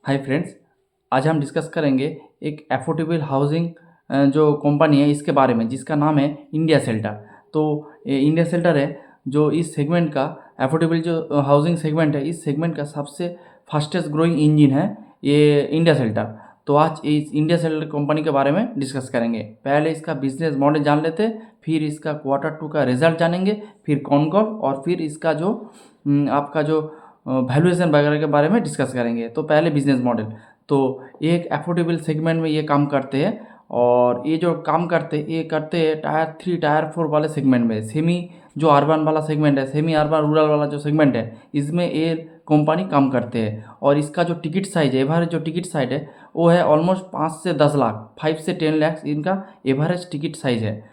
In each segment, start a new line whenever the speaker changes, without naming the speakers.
Hi friends, आज हम discuss करेंगे एक अफोर्डेबल हाउसिंग जो कंपनी है इसके बारे में, जिसका नाम है इंडिया शेल्टर। तो इंडिया शेल्टर है जो इस सेगमेंट का अफोर्डेबल जो हाउसिंग सेगमेंट है, इस सेगमेंट का सबसे फास्टेस्ट ग्रोइंग इंजन है ये इंडिया शेल्टर। तो आज इस इंडिया शेल्टर कंपनी के बारे में डिस्कस करेंगे। पहले इसका बिजनेस मॉडल जान लेते हैं, फिर इसका Q2 का रिजल्ट जानेंगे, फिर कॉनकॉल, और फिर इसका जो आपका जो वैल्यूएशन वगैरह के बारे में डिस्कस करेंगे। तो पहले बिजनेस मॉडल। तो ये एक अफोर्डेबल सेगमेंट में ये काम करते हैं, और ये जो काम करते हैं ये करते हैं टायर 3 टायर 4 वाले सेगमेंट में। सेमी जो अर्बन वाला सेगमेंट है, सेमी अर्बन रूरल वाला जो सेगमेंट है, इसमें ये कंपनी काम करते हैं। और इसका जो टिकट साइज है, एवरेज जो टिकट साइज है वो है ऑलमोस्ट 5 से 10 लाख, 5 से 10 लाख इनका एवरेज टिकट साइज है।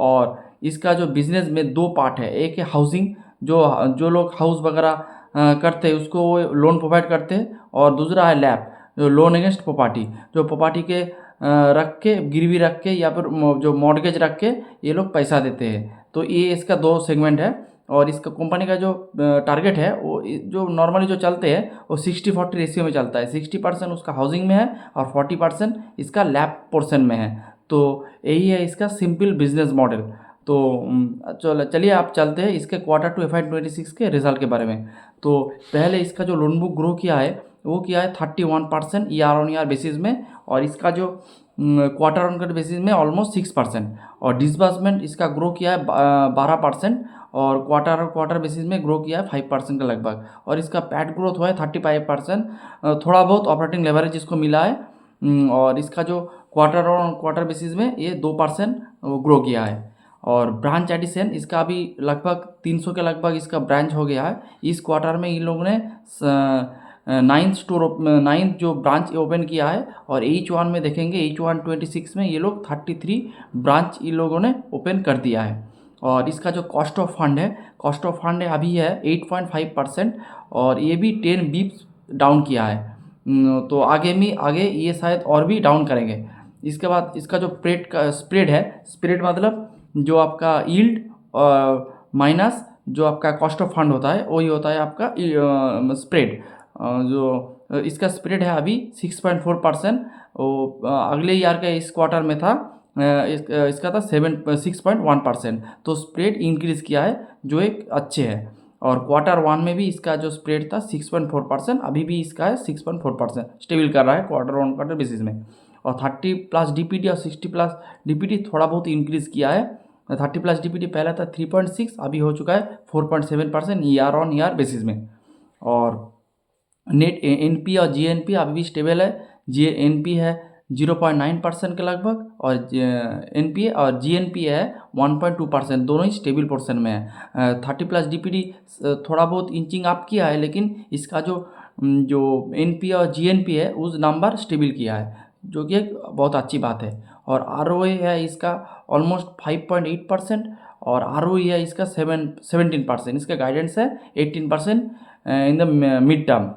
और इसका जो बिजनेस में दो पार्ट है, एक है हाउसिंग, जो जो लोग हाउस वगैरह करते हैं उसको वो लोन प्रोवाइड करते हैं, और दूसरा है लैब, जो लोन अगेंस्ट प्रॉपर्टी, जो प्रॉपर्टी के रख के, गिरवी रख के, या फिर जो मॉर्गेज रख के ये लोग पैसा देते हैं। तो ये इसका दो सेगमेंट है। और इसका कंपनी का जो टारगेट है वो जो नॉर्मली जो चलते हैं वो 60-40 रेशियो में चलता है। 60% उसका हाउसिंग में है और 40% इसका लैब पोर्शन में है। तो यही है इसका सिंपल बिजनेस मॉडल। तो चलिए आप चलते हैं इसके Q2 FY26 के रिजल्ट के बारे में। तो पहले इसका जो लोन बुक ग्रो किया है वो किया है 31% ईयर ऑन ईयर बेसिस में, और इसका जो क्वार्टर ऑन क्वार्टर बेसिस में ऑलमोस्ट 6%। और डिसबर्समेंट इसका ग्रो किया है 12%, और क्वार्टर क्वार्टर बेसिस में ग्रो किया है 5% के लगभग। और इसका पैट ग्रोथ हुआ है 35%। थोड़ा बहुत ऑपरेटिंग लेवरेज इसको मिला है। और इसका जो क्वार्टर ऑन क्वार्टर बेसिस में ये 2% ग्रो किया है। और ब्रांच एडिशन इसका अभी लगभग 300 के लगभग इसका ब्रांच हो गया है। इस क्वार्टर में इन लोगों ने 9th जो ब्रांच ओपन किया है। और H1 में देखेंगे, H1 26 में ये लोग 33 ब्रांच इन लोगों ने ओपन कर दिया है। और इसका जो कॉस्ट ऑफ फंड है अभी है 8.5%, और ये भी 10 बिप्स डाउन किया है। तो आगे ये शायद और भी डाउन करेंगे। इसके बाद इसका जो स्प्रेड मतलब जो आपका यील्ड माइनस जो आपका कॉस्ट ऑफ फंड होता है वही होता है आपका स्प्रेड। जो इसका स्प्रेड है अभी 6.4%। अगले ईयर का इस क्वार्टर में था इसका था 6.1%। तो स्प्रेड इंक्रीज़ किया है जो एक अच्छे है। और Q1 में भी इसका जो स्प्रेड था 6.4%, अभी भी इसका है 6.4%, स्टेबल कर रहा है क्वार्टर ऑन क्वार्टर बेसिस में। और 30+ DPD और 60+ DPD थोड़ा बहुत इंक्रीज़ किया है। 30+ DPD पहला था 3.6, अभी हो चुका है 4.7% ईयर ऑन ईयर बेसिस में। और नेट NP और GNP अभी भी स्टेबल है। NP है 0.9% के लगभग, और NPA और GNP है 1.2%, दोनों ही स्टेबल पोर्शन में है। 30+ DPD थोड़ा बहुत इंचिंग अप किया है, लेकिन इसका जो NP और GNP है उस नंबर स्टेबल किया है, जो कि एक बहुत अच्छी बात है। और ROA है इसका ऑलमोस्ट 5.8%, और ROE है इसका 17%। इसका गाइडेंस है 18% इन द मिड टर्म।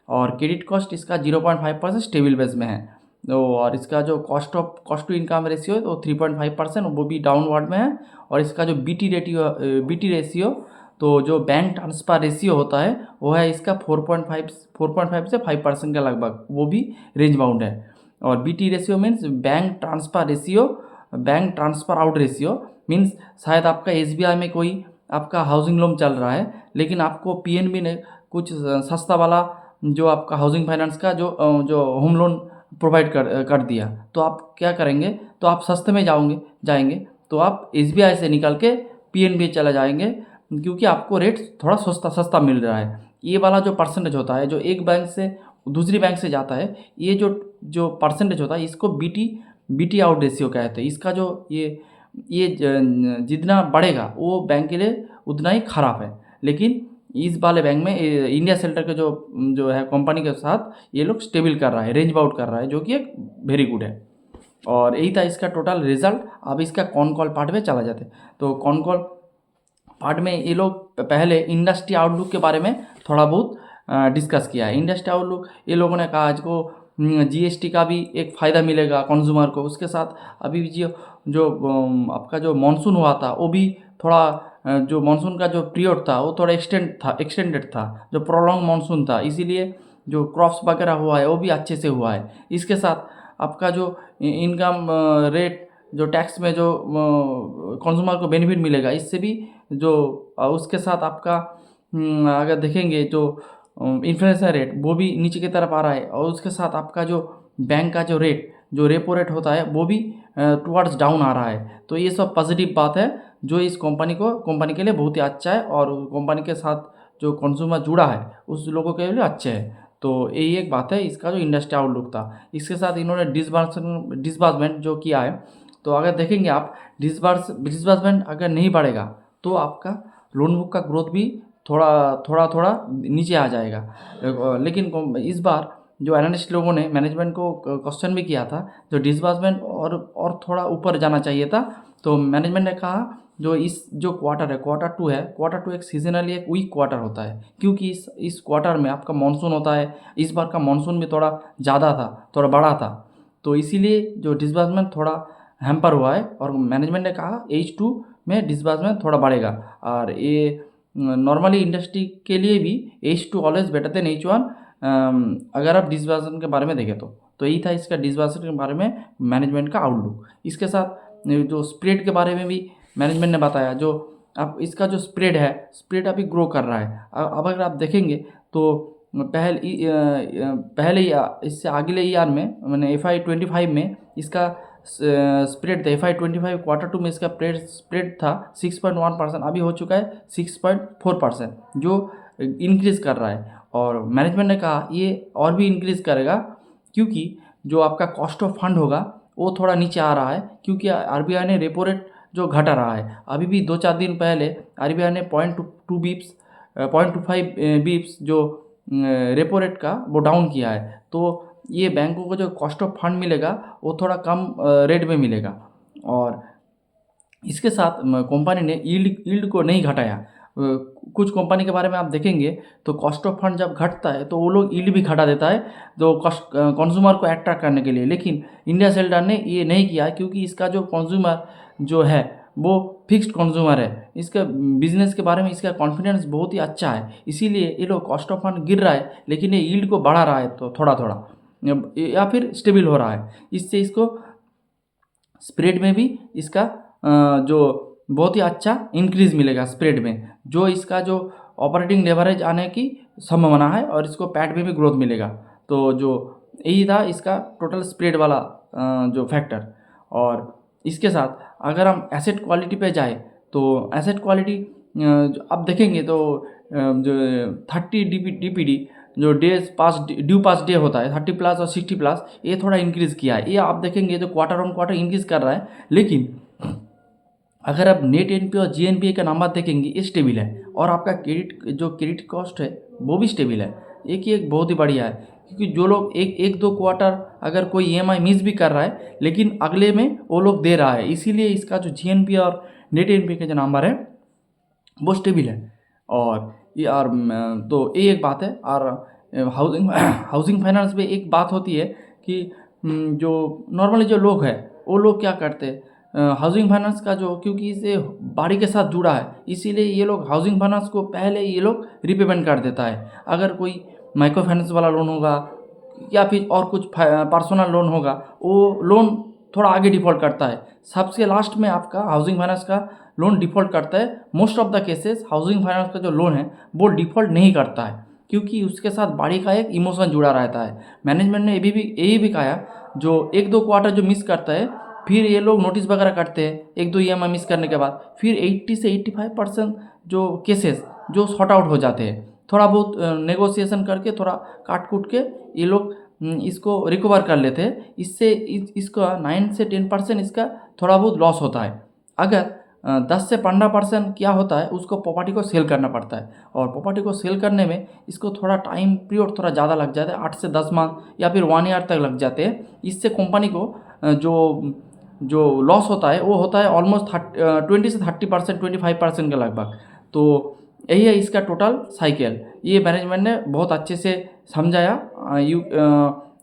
और क्रेडिट कॉस्ट इसका 0.5% स्टेबल बेस में है। तो और इसका जो कॉस्ट टू इनकम रेशियो है तो 3.5%, वो भी डाउनवर्ड में है। और इसका जो BT रेशियो, तो जो बैंक ट्रांसफ़र रेशियो होता है वो है इसका 4.5 से 5% के लगभग, वो भी रेंज बाउंड है। और BT ratio means bank transfer out ratio means शायद आपका SBI में कोई आपका हाउसिंग लोन चल रहा है, लेकिन आपको PNB ने कुछ सस्ता वाला जो आपका हाउसिंग फाइनेंस का जो होम लोन प्रोवाइड कर दिया, तो आप क्या करेंगे, तो आप सस्ते में जाएंगे, तो आप SBI से निकल के PNB चला जाएंगे, क्योंकि आपको रेट थोड़ा सस्ता मिल रहा है। ये वाला जो परसेंटेज होता है जो एक बैंक से दूसरी बैंक से जाता है, ये जो परसेंटेज होता है इसको BT आउट रेशियो कहते हैं। इसका जो ये जितना बढ़ेगा वो बैंक के लिए उतना ही खराब है। लेकिन इस वाले बैंक में इंडिया शेल्टर के जो है कंपनी के साथ ये लोग स्टेबल कर रहा है, रेंज बाउट कर रहा है, जो कि एक वेरी गुड है। और यही था इसका टोटल रिजल्ट। अब इसका कॉन कॉल पार्ट में चला जाते। तो कॉन कॉल पार्ट में ये लोग पहले इंडस्ट्री आउटलुक के बारे में थोड़ा बहुत डिस्कस किया है। इंडस्ट्री आउटलुक ये लोगों ने कहा आज को GST का भी एक फ़ायदा मिलेगा कंज्यूमर को। उसके साथ अभी जो आपका जो मानसून हुआ था वो भी थोड़ा जो मानसून का जो पीरियड था वो थोड़ा एक्सटेंडेड था, जो प्रोलॉन्ग मानसून था, इसीलिए जो क्रॉप्स वगैरह हुआ है वो भी अच्छे से हुआ है। इसके साथ आपका जो इनकम रेट, जो टैक्स में जो कंज्यूमर को बेनिफिट मिलेगा, इससे भी जो उसके साथ आपका अगर देखेंगे जो इन्फ्लेशन रेट वो भी नीचे की तरफ आ रहा है, और उसके साथ आपका जो बैंक का जो रेट, जो रेपो रेट होता है, वो भी टुवर्ड्स डाउन आ रहा है। तो ये सब पॉजिटिव बात है जो इस कंपनी के लिए बहुत ही अच्छा है, और कंपनी के साथ जो कंज्यूमर जुड़ा है उस लोगों के लिए अच्छे है। तो यही एक बात है इसका जो इंडस्ट्री आउटलुक था। इसके साथ इन्होंने डिसबर्समेंट जो किया है, तो अगर देखेंगे आप डिसबर्समेंट अगर नहीं बढ़ेगा तो आपका लोन बुक का ग्रोथ भी थोड़ा नीचे आ जाएगा। लेकिन इस बार जो एनालिस्ट लोगों ने मैनेजमेंट को क्वेश्चन भी किया था, जो डिसबर्समेंट और थोड़ा ऊपर जाना चाहिए था, तो मैनेजमेंट ने कहा जो क्वार्टर है, क्वार्टर टू एक सीजनली एक वीक क्वार्टर होता है, क्योंकि इस क्वार्टर में आपका मानसून होता है। इस बार का मानसून भी थोड़ा ज़्यादा था, थोड़ा बड़ा था, तो इसीलिए जो डिसबर्समेंट थोड़ा हैम्पर हुआ है, और मैनेजमेंट ने कहा H2 में डिसबर्समेंट थोड़ा बढ़ेगा। और ये नॉर्मली इंडस्ट्री के लिए भी H2 always better than H1, अगर आप डिसबर्समेंट के बारे में देखें तो यही था इसका डिसबर्समेंट के बारे में मैनेजमेंट का आउटलुक। इसके साथ जो स्प्रेड के बारे में भी मैनेजमेंट ने बताया, जो अब इसका जो स्प्रेड अभी ग्रो कर रहा है। अब अगर आप देखेंगे तो पहले इससे अगले ईयर में, मैंने FY25 में इसका स्प्रेड था, FY25 क्वार्टर 2 में इसका स्प्रेड था 6.1%, अभी हो चुका है 6.4%, जो इंक्रीज़ कर रहा है। और मैनेजमेंट ने कहा ये और भी इंक्रीज़ करेगा, क्योंकि जो आपका कॉस्ट ऑफ फंड होगा वो थोड़ा नीचे आ रहा है, क्योंकि RBI ने रेपो रेट जो घटा रहा है। अभी भी 2-4 दिन पहले RBI ने 0.25 बिप्स जो रेपो रेट का वो डाउन किया है। तो ये बैंकों को जो कॉस्ट ऑफ फंड मिलेगा वो थोड़ा कम रेट में मिलेगा। और इसके साथ कंपनी ने यील्ड को नहीं घटाया। कुछ कंपनी के बारे में आप देखेंगे तो कॉस्ट ऑफ फंड जब घटता है तो वो लोग यील्ड भी घटा देता है, तो कंज्यूमर को अट्रैक्ट करने के लिए। लेकिन इंडिया सेल्टर ने ये नहीं किया, क्योंकि इसका जो कंज्यूमर जो है वो फिक्स्ड कंज्यूमर है, इसका बिजनेस के बारे में इसका कॉन्फिडेंस बहुत ही अच्छा है, इसीलिए ये लोग कॉस्ट ऑफ फंड गिर रहा है लेकिन ये यील्ड को बढ़ा रहा है, तो थोड़ा या फिर स्टेबल हो रहा है। इससे इसको स्प्रेड में भी इसका जो बहुत ही अच्छा इंक्रीज मिलेगा स्प्रेड में, जो इसका जो ऑपरेटिंग लेवरेज आने की संभावना है, और इसको पैट में भी ग्रोथ मिलेगा। तो जो यही था इसका टोटल स्प्रेड वाला जो फैक्टर। और इसके साथ अगर हम एसेट क्वालिटी पे जाए तो एसेट क्वालिटी आप देखेंगे तो जो 30 DPD जो ड्यू पास डे होता है 30+ और 60+, ये थोड़ा इंक्रीज़ किया है। ये आप देखेंगे तो क्वार्टर ऑन क्वार्टर इंक्रीज़ कर रहा है। लेकिन अगर आप नेट NPA और GNPA का नंबर देखेंगे ये स्टेबल है, और आपका क्रेडिट कॉस्ट है वो भी स्टेबल है। एक बहुत ही बढ़िया है, क्योंकि जो लोग एक दो क्वार्टर अगर कोई EMI मिस भी कर रहा है लेकिन अगले में वो लोग दे रहा है, इसीलिए इसका जो GNPA और नेट NPA का जो नंबर है वो स्टेबल है। और तो ये एक बात है। और हाउसिंग फाइनेंस में एक बात होती है कि जो नॉर्मली जो लोग हैं वो लोग क्या करते हैं, हाउसिंग फाइनेंस का जो, क्योंकि इसे बाड़ी के साथ जुड़ा है, इसीलिए ये लोग हाउसिंग फाइनेंस को पहले ये लोग रिपेमेंट कर देता है। अगर कोई माइक्रो फाइनेंस वाला लोन होगा या फिर और कुछ पर्सनल लोन होगा, वो लोन थोड़ा आगे डिफ़ॉल्ट करता है, सबसे लास्ट में आपका हाउसिंग फाइनेंस का लोन डिफ़ॉल्ट करता है। Most of the cases housing finance का जो लोन है वो डिफ़ॉल्ट नहीं करता है, क्योंकि उसके साथ बाड़ी का एक इमोशन जुड़ा रहता है। मैनेजमेंट ने यही भी कहा, जो 1-2 क्वार्टर जो मिस करता है फिर ये लोग नोटिस वगैरह करते हैं 1-2 EMI मिस करने के बाद, फिर 80 से 85% जो केसेस जो सॉर्ट आउट हो जाते हैं। थोड़ा बहुत नेगोशिएशन करके थोड़ा काट कूट के ये लोग इसको रिकवर कर लेते हैं। इससे इसका 9 से 10% इसका थोड़ा बहुत लॉस होता है। अगर 10 से 15% क्या होता है, उसको प्रॉपर्टी को सेल करना पड़ता है, और प्रॉपर्टी को सेल करने में इसको थोड़ा टाइम पीरियड थोड़ा ज़्यादा लग जाता है, 8 से 10 मंथ या फिर 1 ईयर तक लग जाते हैं। इससे कंपनी को जो लॉस होता है वो होता है ऑलमोस्ट 20 से 30%, 25% के लगभग। तो यही है इसका टोटल साइकिल। ये मैनेजमेंट ने बहुत अच्छे से समझाया।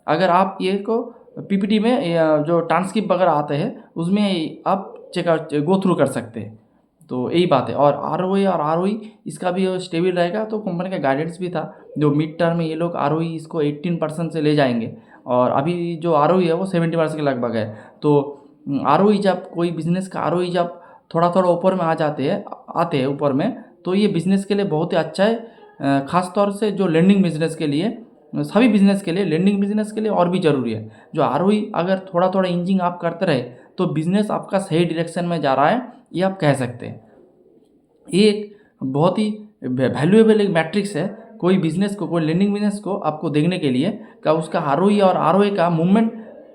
अगर आप ये को PPT में जो ट्रांसक्रिप्ट वगैरह आते हैं उसमें आप गो थ्रू कर सकते हैं। तो तो यही बात है। और ROA और ROE इसका भी स्टेबल रहेगा, तो कंपनी का गाइडेंस भी था जो मिड टर्म में ये लोग ROE इसको 18% से ले जाएंगे, और अभी जो ROE है वो 70% के लगभग है। तो ROE जब कोई बिजनेस का ROE जब थोड़ा थोड़ा ऊपर में आते हैं ऊपर में, तो ये बिज़नेस के लिए बहुत ही अच्छा है। ख़ास तौर से जो लेंडिंग बिजनेस के लिए, सभी बिजनेस के लिए, लेंडिंग बिजनेस के लिए और भी ज़रूरी है। जो ROE अगर थोड़ा थोड़ा इंचिंग आप करते रहे तो बिज़नेस आपका सही डायरेक्शन में जा रहा है, ये आप कह सकते हैं। ये एक बहुत ही वैल्यूएबल एक मैट्रिक्स है कोई बिजनेस को, कोई लेंडिंग बिजनेस को आपको देखने के लिए का उसका ROE और ROA का मूवमेंट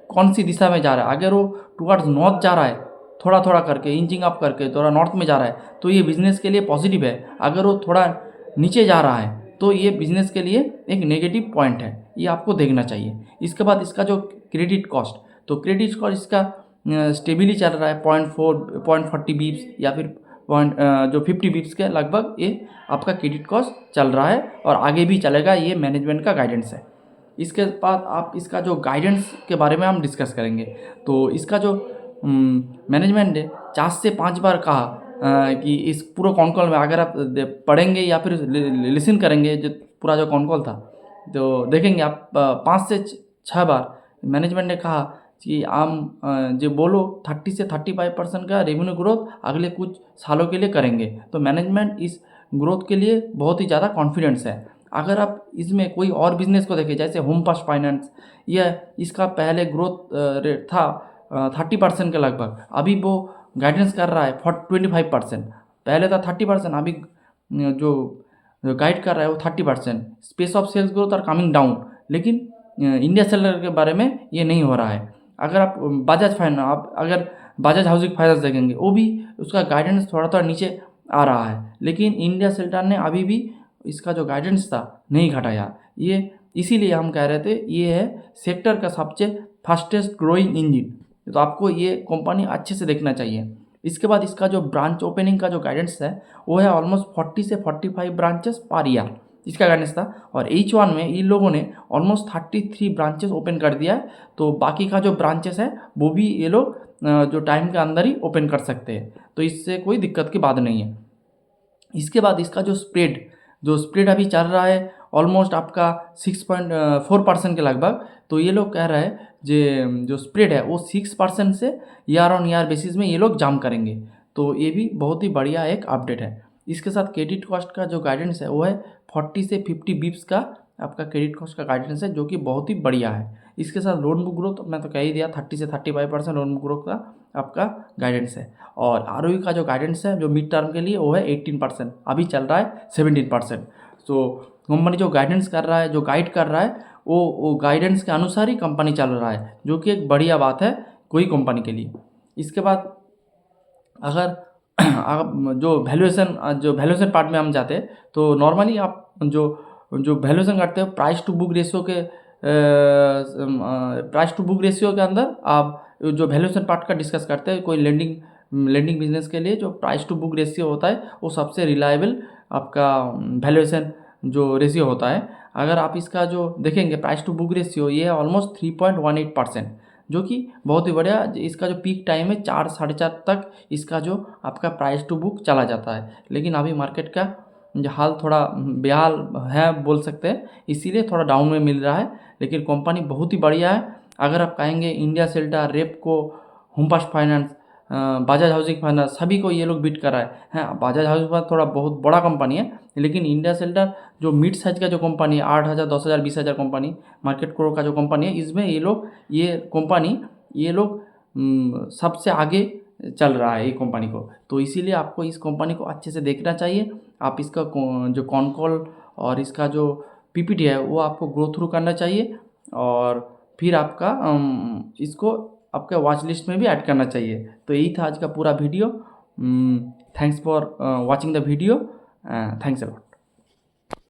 कौन सी दिशा में जा रहा है। अगर वो टुवर्ड्स नॉर्थ जा रहा है, थोड़ा थोड़ा करके इंचिंग अप करके थोड़ा नॉर्थ में जा रहा है, तो ये बिज़नेस के लिए पॉजिटिव है। अगर वो थोड़ा नीचे जा रहा है तो ये बिज़नेस के लिए एक नेगेटिव पॉइंट है, ये आपको देखना चाहिए। इसके बाद इसका जो क्रेडिट कॉस्ट, तो क्रेडिट कॉस्ट इसका स्टेबिली चल रहा है 0.40 बीप्स या फिर जो 50 बीप्स के लगभग ये आपका क्रेडिट कॉस्ट चल रहा है, और आगे भी चलेगा, ये मैनेजमेंट का गाइडेंस है। इसके बाद आप इसका जो गाइडेंस के बारे में हम डिस्कस करेंगे। तो इसका जो मैनेजमेंट ने 4 से 5 बार कहा कि इस पूरे कॉन कॉल में अगर आप पढ़ेंगे या फिर लिसन करेंगे, जो पूरा जो कॉन कॉल था, तो देखेंगे आप 5 से 6 बार मैनेजमेंट ने कहा कि जो बोलो 30 से 35% का रेवेन्यू ग्रोथ अगले कुछ सालों के लिए करेंगे। तो मैनेजमेंट इस ग्रोथ के लिए बहुत ही ज़्यादा कॉन्फिडेंस है। अगर आप इसमें कोई और बिजनेस को देखें जैसे होम फर्स्ट फाइनेंस, यह इसका पहले ग्रोथ रेट था 30% के लगभग, अभी वो गाइडेंस कर रहा है 25%। पहले था 30%, अभी जो गाइड कर रहा है वो 30%। Pace of sales growth are coming down, लेकिन इंडिया सेलर के बारे में ये नहीं हो रहा है। अगर आप अगर बजाज हाउसिंग फाइनेंस देखेंगे, वो भी उसका गाइडेंस थोड़ा थोड़ा नीचे आ रहा है, लेकिन इंडिया सेल्टर ने अभी भी इसका जो गाइडेंस था नहीं घटाया। ये इसीलिए हम कह रहे थे ये है सेक्टर का सबसे फास्टेस्ट ग्रोइंग इंजन। तो आपको ये कंपनी अच्छे से देखना चाहिए। इसके बाद इसका जो ब्रांच ओपनिंग का जो गाइडेंस है वो है ऑलमोस्ट 40 से 45 ब्रांचेस पर ईयर, इसका गाइडेंस था। और H1 में इन लोगों ने ऑलमोस्ट 33 ब्रांचेस ओपन कर दिया है। तो बाकी का जो ब्रांचेस है वो भी ये लोग जो टाइम के अंदर ही ओपन कर सकते हैं, तो इससे कोई दिक्कत की बात नहीं है। इसके बाद इसका जो स्प्रेड अभी चल रहा है ऑलमोस्ट आपका 6.4% के लगभग। तो ये लोग कह रहे हैं जो स्प्रेड है वो 6% से ईयर ऑन ईयर बेसिस में ये लोग जाम करेंगे। तो ये भी बहुत ही बढ़िया एक अपडेट है। इसके साथ क्रेडिट कॉस्ट का जो गाइडेंस है वो है 40 से 50 बिप्स का आपका क्रेडिट कॉस्ट का गाइडेंस है, जो कि बहुत ही बढ़िया है। इसके साथ लोन बुक ग्रोथ मैं तो कह ही दिया, 30 से 35% लोन बुक ग्रोथ का आपका गाइडेंस है। और ROE का जो गाइडेंस है जो मिड टर्म के लिए वो है 18%, अभी चल रहा है 17%। तो कंपनी जो गाइडेंस कर रहा है, जो गाइड कर रहा है, वो गाइडेंस के अनुसार ही कंपनी चल रहा है, जो कि एक बढ़िया बात है कोई कंपनी के लिए। इसके बाद अगर आप जो वैल्यूएशन पार्ट में हम जाते हैं, तो नॉर्मली आप जो वैल्यूएशन करते हो प्राइस टू बुक रेशियो के अंदर आप जो वैल्यूएशन पार्ट का डिस्कस करते हैं, कोई लेंडिंग बिजनेस के लिए जो प्राइस टू बुक रेशियो होता है वो सबसे रिलायबल आपका वैल्यूएशन जो रेशियो होता है। अगर आप इसका जो देखेंगे प्राइस टू बुक रेशियो, ये है ऑलमोस्ट 3.18%, जो कि बहुत ही बढ़िया। इसका जो पीक टाइम है 4 साढ़े 4 तक इसका जो आपका प्राइस टू बुक चला जाता है, लेकिन अभी मार्केट का जो हाल थोड़ा बेहाल है बोल सकते हैं, इसीलिए थोड़ा डाउन में मिल रहा है। लेकिन कंपनी बहुत ही बढ़िया है। अगर आप कहेंगे India shelter, Repco, home first finance, Bajaj housing finance, सभी को ये लोग बीट कर रहा है। हाँ, बजाज हाउसिंग फाइनेंस थोड़ा बहुत बड़ा कंपनी है, लेकिन इंडिया सेल्टर जो मिड साइज का जो कंपनी है, 8,000, 10,000, 20,000 कंपनी मार्केट करोड़ का जो कंपनी है, इसमें ये लोग सबसे आगे चल रहा है ये कंपनी को। तो इसीलिए आपको इस कंपनी को अच्छे से देखना चाहिए। आप इसका जो कॉन कॉल और इसका जो PPT है वो आपको गो थ्रू करना चाहिए, और फिर आपका इसको आपके वॉच लिस्ट में भी ऐड करना चाहिए। तो यही था आज का पूरा video. Thanks for watching the video. Thanks a lot.